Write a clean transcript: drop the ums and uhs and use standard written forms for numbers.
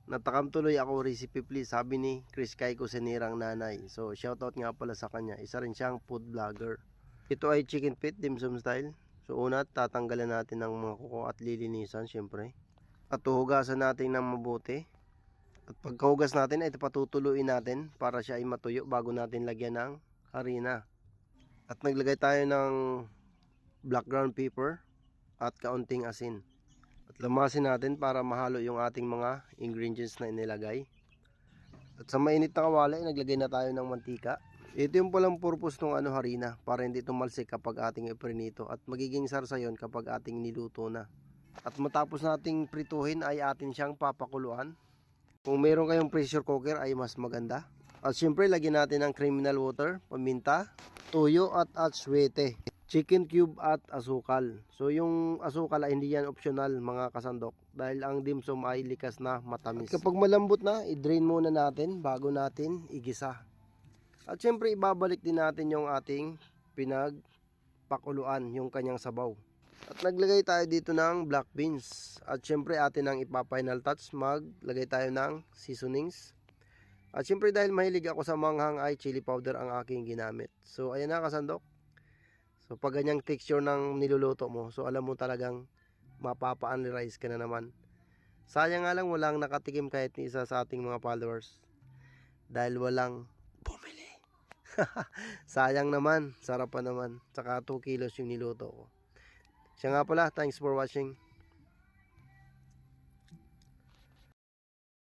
Natakam tuloy ako recipe please, sabi ni Chris Kaiko Senirang nanay. So shoutout nga pala sa kanya, isa rin siyang food vlogger. Ito ay chicken feet dim sum style. So una, tatanggalan natin ng mga kuko at lilinisan syempre. At hugasan natin ng mabuti. At pagkahugas natin ay patutuluin natin para siya ay matuyo bago natin lagyan ng harina. At naglagay tayo ng black ground pepper at kaunting asin. At lamasin natin para mahalo yung ating mga ingredients na inilagay. At sa mainit na kawali, naglagay na tayo ng mantika. Ito yung palang purpose ng harina, para hindi tumalsik kapag ating iprinito at magiging sarsa yon kapag ating niluto na. At matapos nating prituhin ay atin siyang papakuluan. Kung meron kayong pressure cooker ay mas maganda. At syempre lagyan natin ng criminal water, paminta, toyo at atsuete, chicken cube at asukal. So yung asukal ay hindi yan optional mga kasandok, dahil ang dimsum ay likas na matamis. At kapag malambot na, i-drain muna natin bago natin igisa. At syempre ibabalik din natin yung ating pinagpakuluan, yung kanyang sabaw. At naglagay tayo dito ng black beans. At syempre atin ang ipa-final touch, maglagay tayo ng seasonings. At syempre dahil mahilig ako sa manghang ay chili powder ang aking ginamit. So ayan na kasandok. So pag ganyang texture ng niluluto mo, so alam mo talagang mapapa-analyze ka na naman. Sayang nga lang walang nakatikim kahit ni isa sa ating mga followers, dahil walang bumili. Sayang naman, sarap pa naman. Saka 2 kilos yung niluto ko. Siya nga pala, thanks for watching.